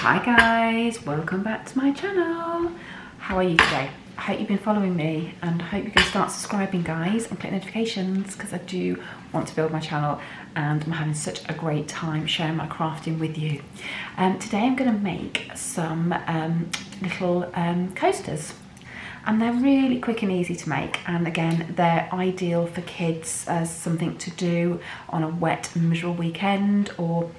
Hi guys, welcome back to my channel. How are you today? I hope you've been following me and I hope you can start subscribing guys and click notifications because I do want to build my channel and I'm having such a great time sharing my crafting with you. Today I'm going to make some little coasters and they're really quick and easy to make, and again they're ideal for kids as something to do on a wet and miserable weekend or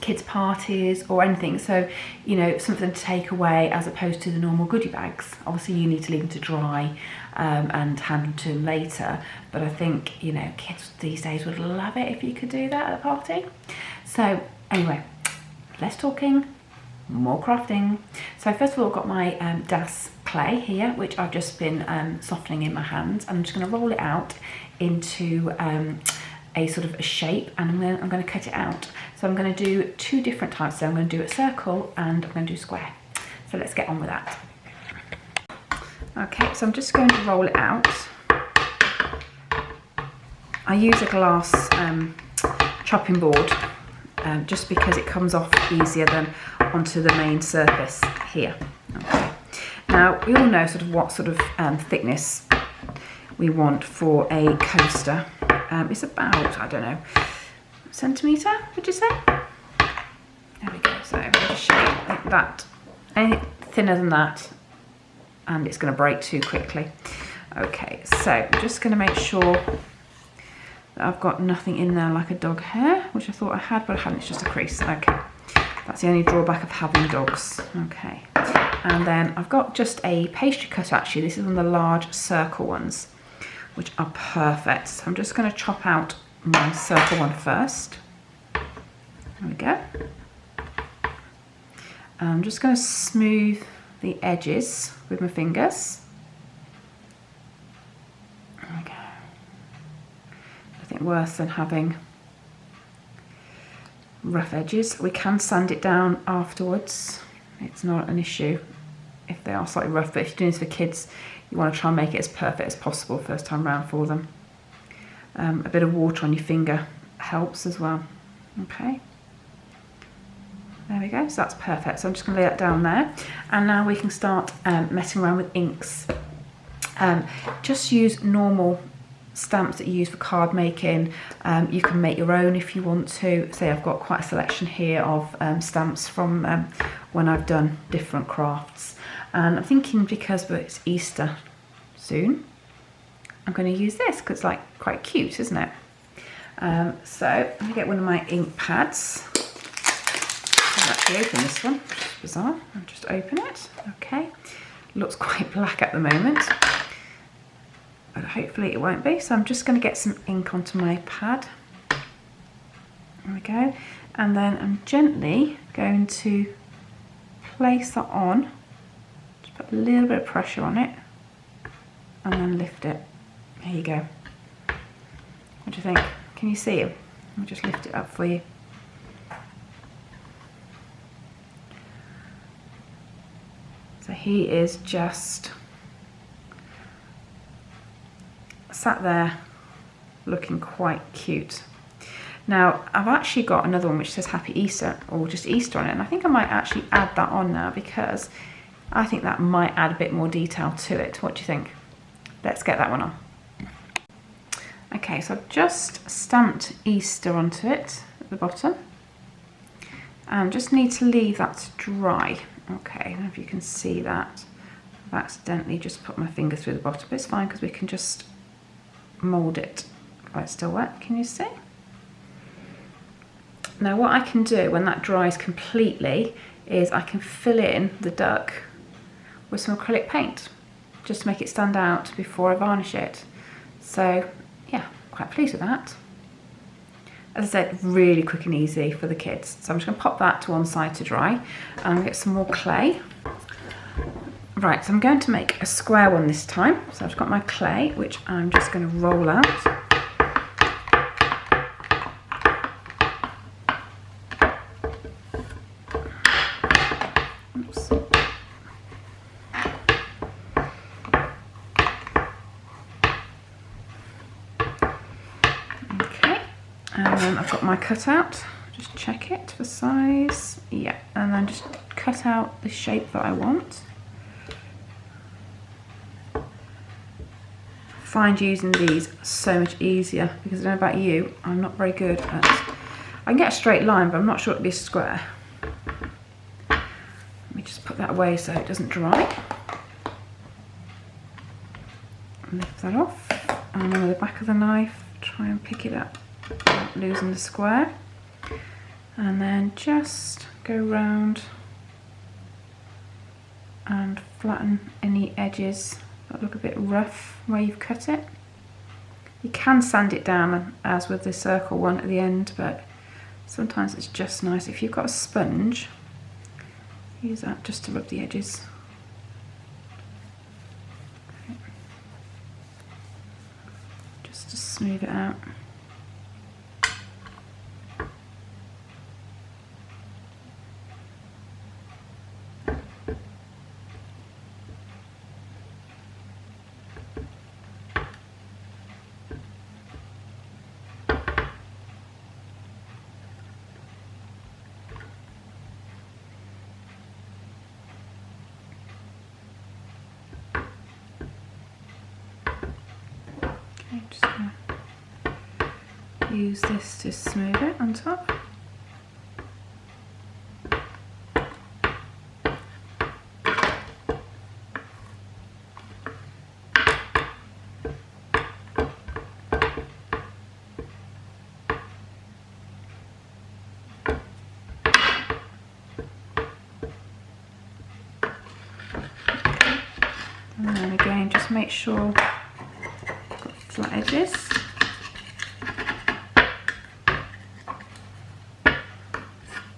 kids parties or anything. So you know, something to take away as opposed to the normal goodie bags. Obviously you need to leave them to dry and hand them to them later, but I think, you know, kids these days would love it if you could do that at a party. So anyway, less talking, more crafting. So first of all I've got my Das clay here, which I've just been softening in my hands, and I'm just going to roll it out into a sort of a shape, and I'm going to cut it out. So I'm going to do two different types. So I'm going to do a circle and I'm going to do square. So let's get on with that. Okay, so I'm just going to roll it out. I use a glass chopping board just because it comes off easier than onto the main surface here. Okay. Now we all know sort of what sort of thickness we want for a coaster. It's about, I don't know, centimetre, would you say? There we go. So I'm going to show you like that. Any thinner than that and it's going to break too quickly. Okay, so I'm just going to make sure that I've got nothing in there like a dog hair, which I thought I had, but I hadn't. It's just a crease. Okay, that's the only drawback of having dogs. Okay, and then I've got just a pastry cutter. Actually, this is one of the large circle ones, which are perfect. So I'm just going to chop out my circle one first. There we go. And I'm just going to smooth the edges with my fingers. There we go. Nothing worse than having rough edges. We can sand it down afterwards. It's not an issue if they are slightly rough, but if you're doing this for kids, you want to try and make it as perfect as possible first time round for them. A bit of water on your finger helps as well. Okay, there we go, so that's perfect. So I'm just going to lay that down there, and now we can start messing around with inks. Just use normal stamps that you use for card making. You can make your own if you want to. Say I've got quite a selection here of stamps from when I've done different crafts, and I'm thinking because it's Easter soon, I'm going to use this because it's like quite cute, isn't it? So let me get one of my ink pads. I'll actually open this one, which is bizarre. I'll just open it. Okay, looks quite black at the moment, but hopefully it won't be. So I'm just going to get some ink onto my pad. There we go, and then I'm gently going to place that on. Just put a little bit of pressure on it and then lift it. There you go. What do you think? Can you see him? I'll just lift it up for you. So he is just sat there looking quite cute. Now I've actually got another one which says Happy Easter or just Easter on it, and I think I might actually add that on now because I think that might add a bit more detail to it. What do you think? Let's get that one on. Okay, so I've just stamped Easter onto it at the bottom and just need to leave that to dry. Okay, I don't know if you can see that. I've accidentally just put my finger through the bottom, but it's fine because we can just mould it while it's still wet. Can you see? Now what I can do when that dries completely is I can fill in the duck with some acrylic paint just to make it stand out before I varnish it. So yeah, quite pleased with that. As I said, really quick and easy for the kids. So I'm just going to pop that to one side to dry and get some more clay. Right, so I'm going to make a square one this time. So I've got my clay, which I'm just going to roll out. Oops. Okay, and then I've got my cutout. Just check it for size. Yeah, and then just cut out the shape that I want. I find using these so much easier because I don't know about you, I'm not very good at, I can get a straight line, but I'm not sure it'll be a square. Let me just put that away so it doesn't dry. Lift that off, and then with the back of the knife, try and pick it up without losing the square. And then just go round and flatten any edges that look a bit rough where you've cut it. You can sand it down as with the circle one at the end, but sometimes it's just nice. If you've got a sponge, use that just to rub the edges. Okay. Just to smooth it out. Just gonna use this to smooth it on top. And then again, just make sure flat edges.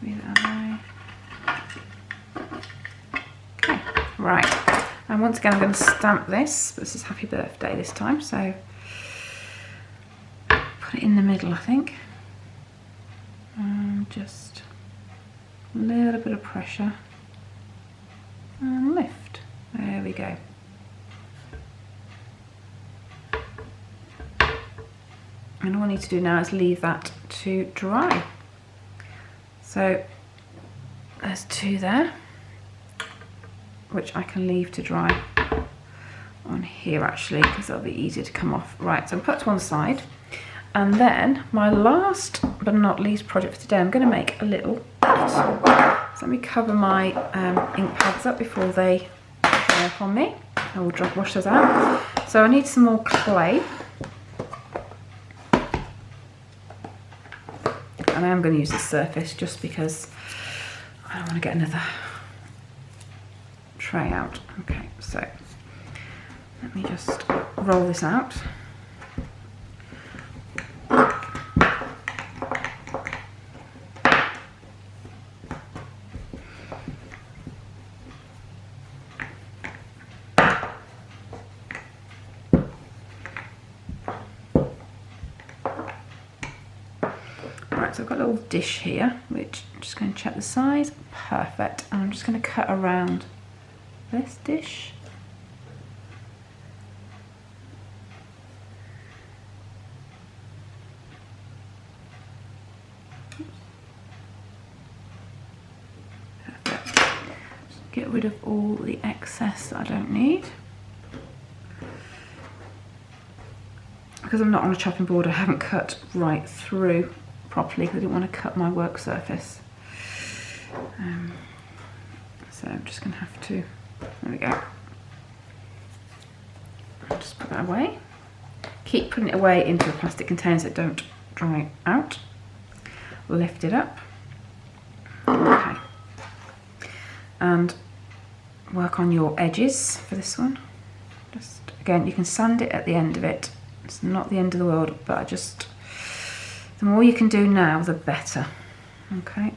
Smooth it away. Okay, right. And once again, I'm going to stamp this. This is Happy Birthday this time, so put it in the middle, I think. And just a little bit of pressure and lift. There we go. And all I need to do now is leave that to dry. So there's two there, which I can leave to dry on here actually, because that'll be easier to come off. Right, so I'll put to one side. And then my last but not least project for today, I'm going to make a little pot. So let me cover my ink pads up before they dry up on me. I will wash those out. So I need some more clay. And I am going to use the surface just because I don't want to get another tray out. Okay, so let me just roll this out. So I've got a little dish here, which I'm just going to check the size. Perfect. And I'm just going to cut around this dish. Perfect. Just get rid of all the excess that I don't need. Because I'm not on a chopping board, I haven't cut right through properly because I didn't want to cut my work surface. So I'm just going to have to, there we go. I'll just put that away. Keep putting it away into a plastic container so it don't dry out. Lift it up. Okay. And work on your edges for this one. Just, again, you can sand it at the end of it. It's not the end of the world, but I just, the more you can do now, the better. Okay.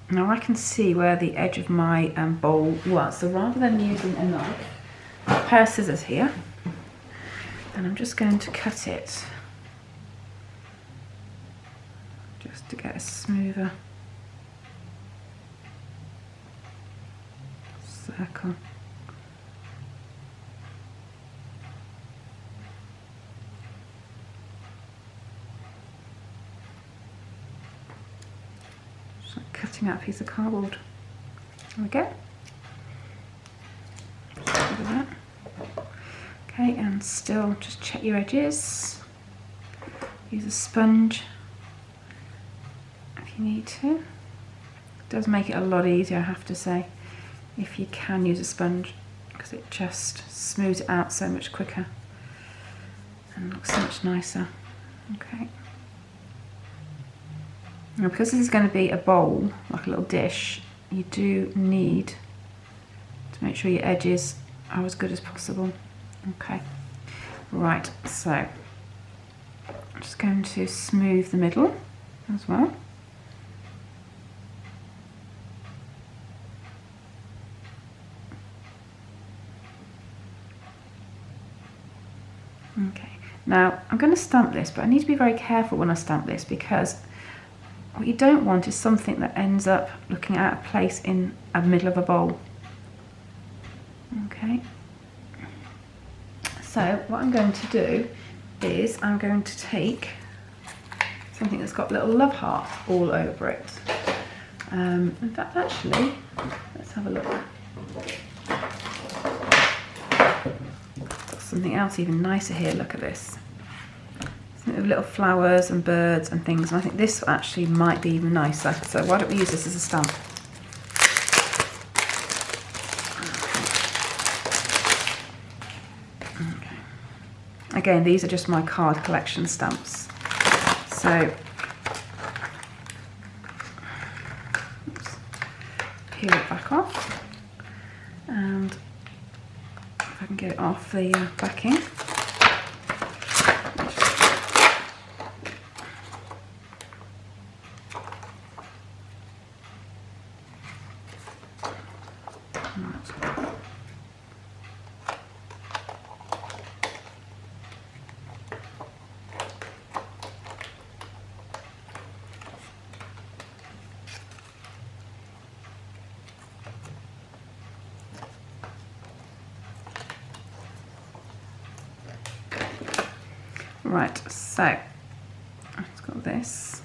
Now I can see where the edge of my bowl was, so rather than using a knife, a pair of scissors here, and I'm just going to cut it just to get a smoother circle. Just like cutting out a piece of cardboard. There we go. Look at that. Okay, and still just check your edges. Use a sponge if you need to. It does make it a lot easier, I have to say, if you can use a sponge, because it just smooths it out so much quicker and looks so much nicer. Okay. Now, because this is going to be a bowl, like a little dish, you do need to make sure your edges are as good as possible. Okay, right, so I'm just going to smooth the middle as well. Okay, now I'm going to stamp this, but I need to be very careful when I stamp this, because what you don't want is something that ends up looking out of place in the middle of a bowl. Okay. So what I'm going to do is I'm going to take something that's got little love hearts all over it. In fact, actually, let's have a look. Got something else even nicer here, look at this. Something with little flowers and birds and things, and I think this actually might be even nicer. So why don't we use this as a stamp? Again, these are just my card collection stamps. So, oops, peel it back off, and if I can get it off the backing. Right, so I've got this.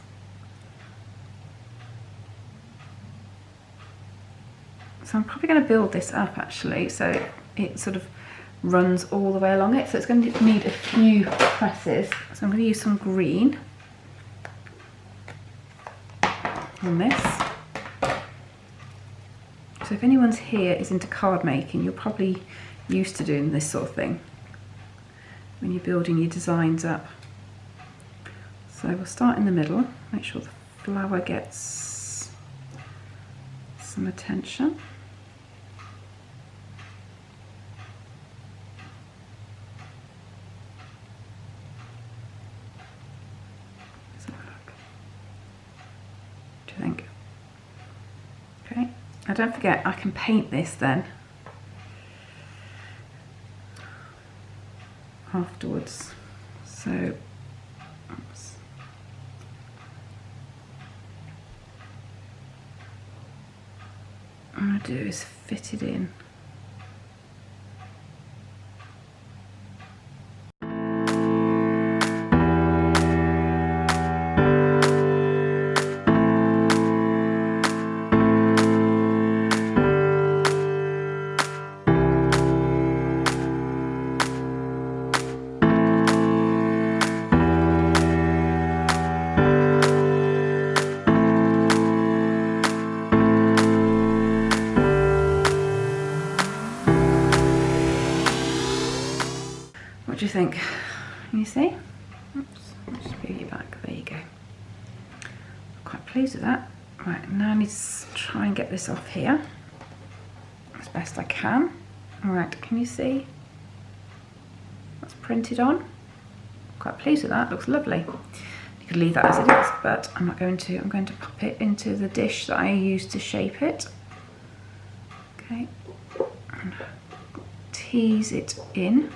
So I'm probably going to build this up actually, so it sort of runs all the way along it. So it's going to need a few presses. So I'm going to use some green on this. So if anyone's here is into card making, you're probably used to doing this sort of thing when you're building your designs up. So we'll start in the middle, make sure the flower gets some attention. Let's have a look. What do you think? Okay, and don't forget I can paint this then afterwards. So, oops. What I'm going to do is fit it in. What do you think? Can you see? Oops, I'll just move you back. There you go. Quite pleased with that. Right, now I need to try and get this off here as best I can. Alright, can you see? That's printed on. Quite pleased with that, looks lovely. You could leave that as it is, but I'm not going to. I'm going to pop it into the dish that I used to shape it. Okay, and tease it in.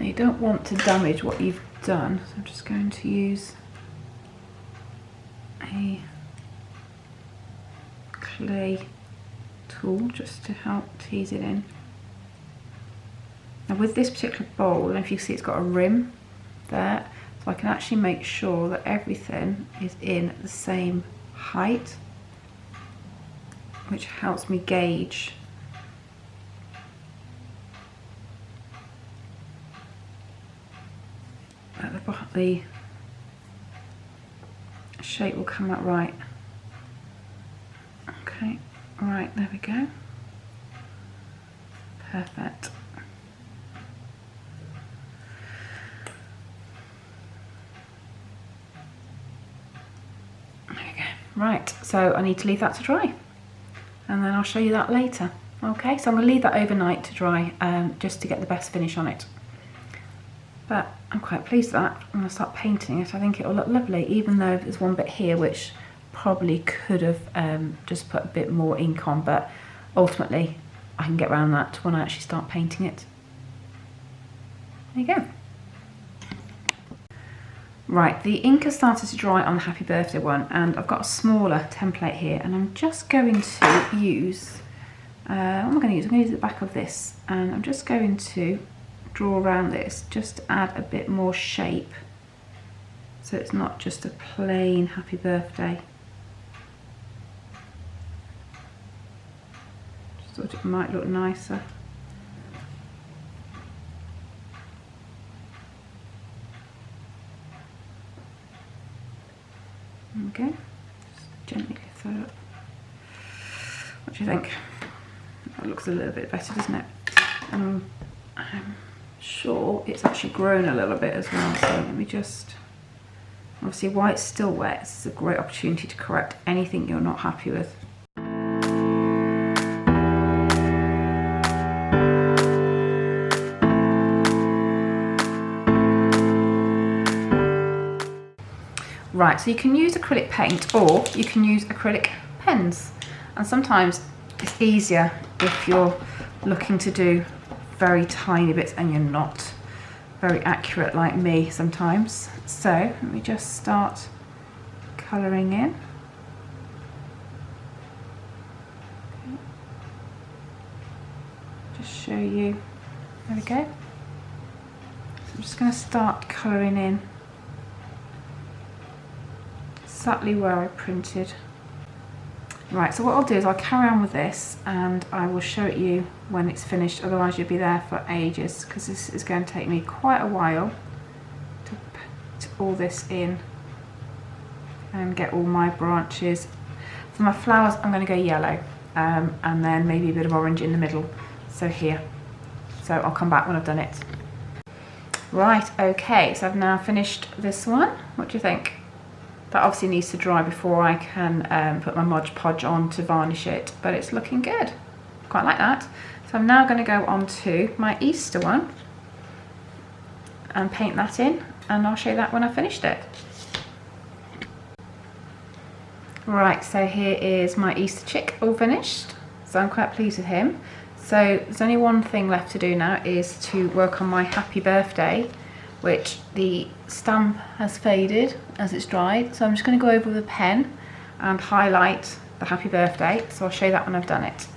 Now you don't want to damage what you've done, so I'm just going to use a clay tool just to help tease it in. Now with this particular bowl, I don't know if you see it's got a rim there, so I can actually make sure that everything is in the same height, which helps me gauge that the shape will come out right. Okay, right, there we go. Perfect. There we go. Right, so I need to leave that to dry, and then I'll show you that later. Okay, so I'm going to leave that overnight to dry, just to get the best finish on it. But I'm quite pleased with that. When I start painting it, I think it will look lovely, even though there's one bit here which probably could have just put a bit more ink on, but ultimately I can get around that when I actually start painting it. There you go. Right, the ink has started to dry on the Happy Birthday one, and I've got a smaller template here, and I'm just going to use, what am I going to use? I'm going to use the back of this, and I'm just going to draw around this just to add a bit more shape, so it's not just a plain Happy Birthday. Just thought it might look nicer. Okay, just gently lift that up. What do you think? That looks a little bit better, doesn't it? I'm sure it's actually grown a little bit as well, so let me just, obviously while it's still wet, this is a great opportunity to correct anything you're not happy with. Right, so you can use acrylic paint or you can use acrylic pens, and sometimes it's easier if you're looking to do very tiny bits and you're not very accurate like me sometimes. So let me just start colouring in. Okay. Just show you, there we go. So I'm just going to start colouring in exactly where I printed. Right, so what I'll do is I'll carry on with this and I will show it you when it's finished, otherwise you'll be there for ages, because this is going to take me quite a while to put all this in and get all my branches. For my flowers I'm going to go yellow, and then maybe a bit of orange in the middle, so here. So I'll come back when I've done it. Right, okay, so I've now finished this one. What do you think? That obviously needs to dry before I can put my Mod Podge on to varnish it, but it's looking good. Quite like that. So I'm now going to go on to my Easter one and paint that in, and I'll show you that when I've finished it. Right, so here is my Easter chick all finished. So I'm quite pleased with him. So there's only one thing left to do now, is to work on my Happy Birthday, which the stamp has faded as it's dried. So I'm just going to go over with a pen and highlight the Happy Birthday. So I'll show you that when I've done it.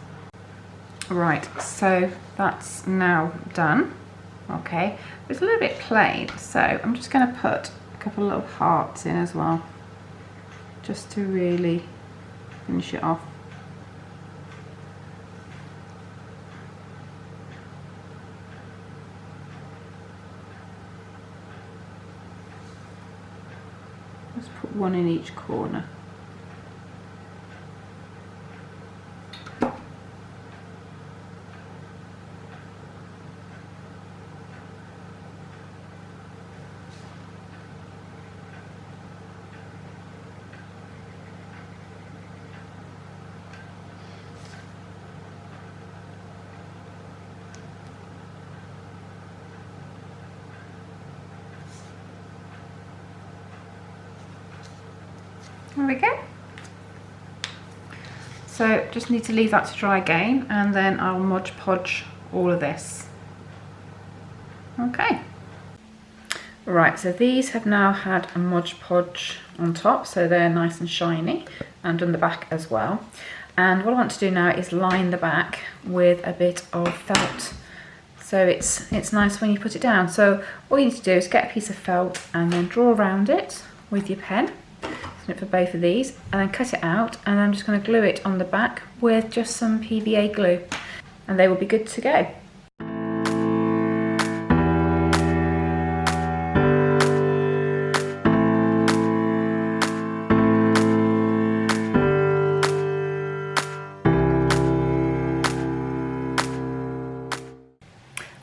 Right, so that's now done. Okay, it's a little bit plain, so I'm just going to put a couple of little hearts in as well, just to really finish it off. Let's put one in each corner. There we go. So just need to leave that to dry again, and then I'll Mod Podge all of this. Okay, Right, so these have now had a Mod Podge on top, so they're nice and shiny, and on the back as well. And what I want to do now is line the back with a bit of felt, so it's nice when you put it down. So all you need to do is get a piece of felt and then draw around it with your pen, for both of these, and then cut it out, and I'm just going to glue it on the back with just some PVA glue, and they will be good to go.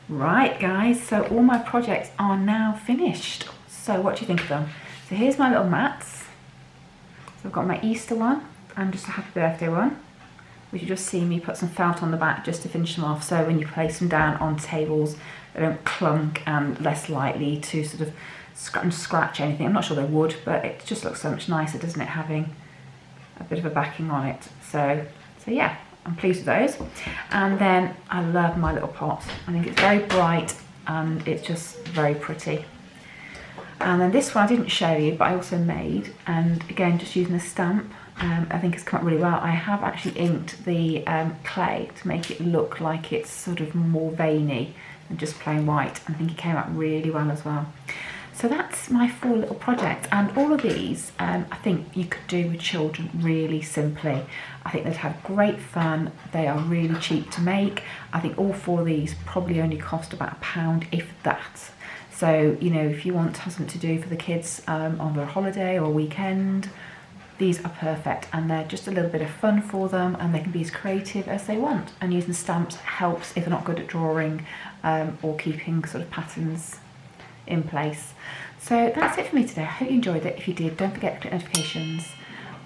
Right guys, so all my projects are now finished. So what do you think of them? So here's my little mats. So I've got my Easter one and just a happy birthday one, which you just see me put some felt on the back just to finish them off, so when you place them down on tables they don't clunk and less likely to sort of scratch anything. I'm not sure they would, but it just looks so much nicer, doesn't it, having a bit of a backing on it. So yeah, I'm pleased with those. And then I love my little pot. I think it's very bright and it's just very pretty. And then this one I didn't show you, but I also made, and again just using a stamp, I think it's come out really well. I have actually inked the clay to make it look like it's sort of more veiny than just plain white. I think it came out really well as well. So that's my 4 little projects, and all of these I think you could do with children really simply. I think they'd have great fun. They are really cheap to make. I think all 4 of these probably only cost about £1, if that. So, you know, if you want to have something to do for the kids on their holiday or weekend, these are perfect, and they're just a little bit of fun for them, and they can be as creative as they want. And using stamps helps if they're not good at drawing or keeping sort of patterns in place. So that's it for me today. I hope you enjoyed it. If you did, don't forget to click notifications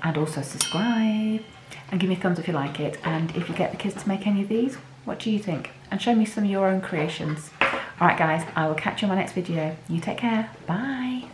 and also subscribe and give me a thumbs up if you like it. And if you get the kids to make any of these, what do you think? And show me some of your own creations. Alright guys, I will catch you on my next video. You take care. Bye.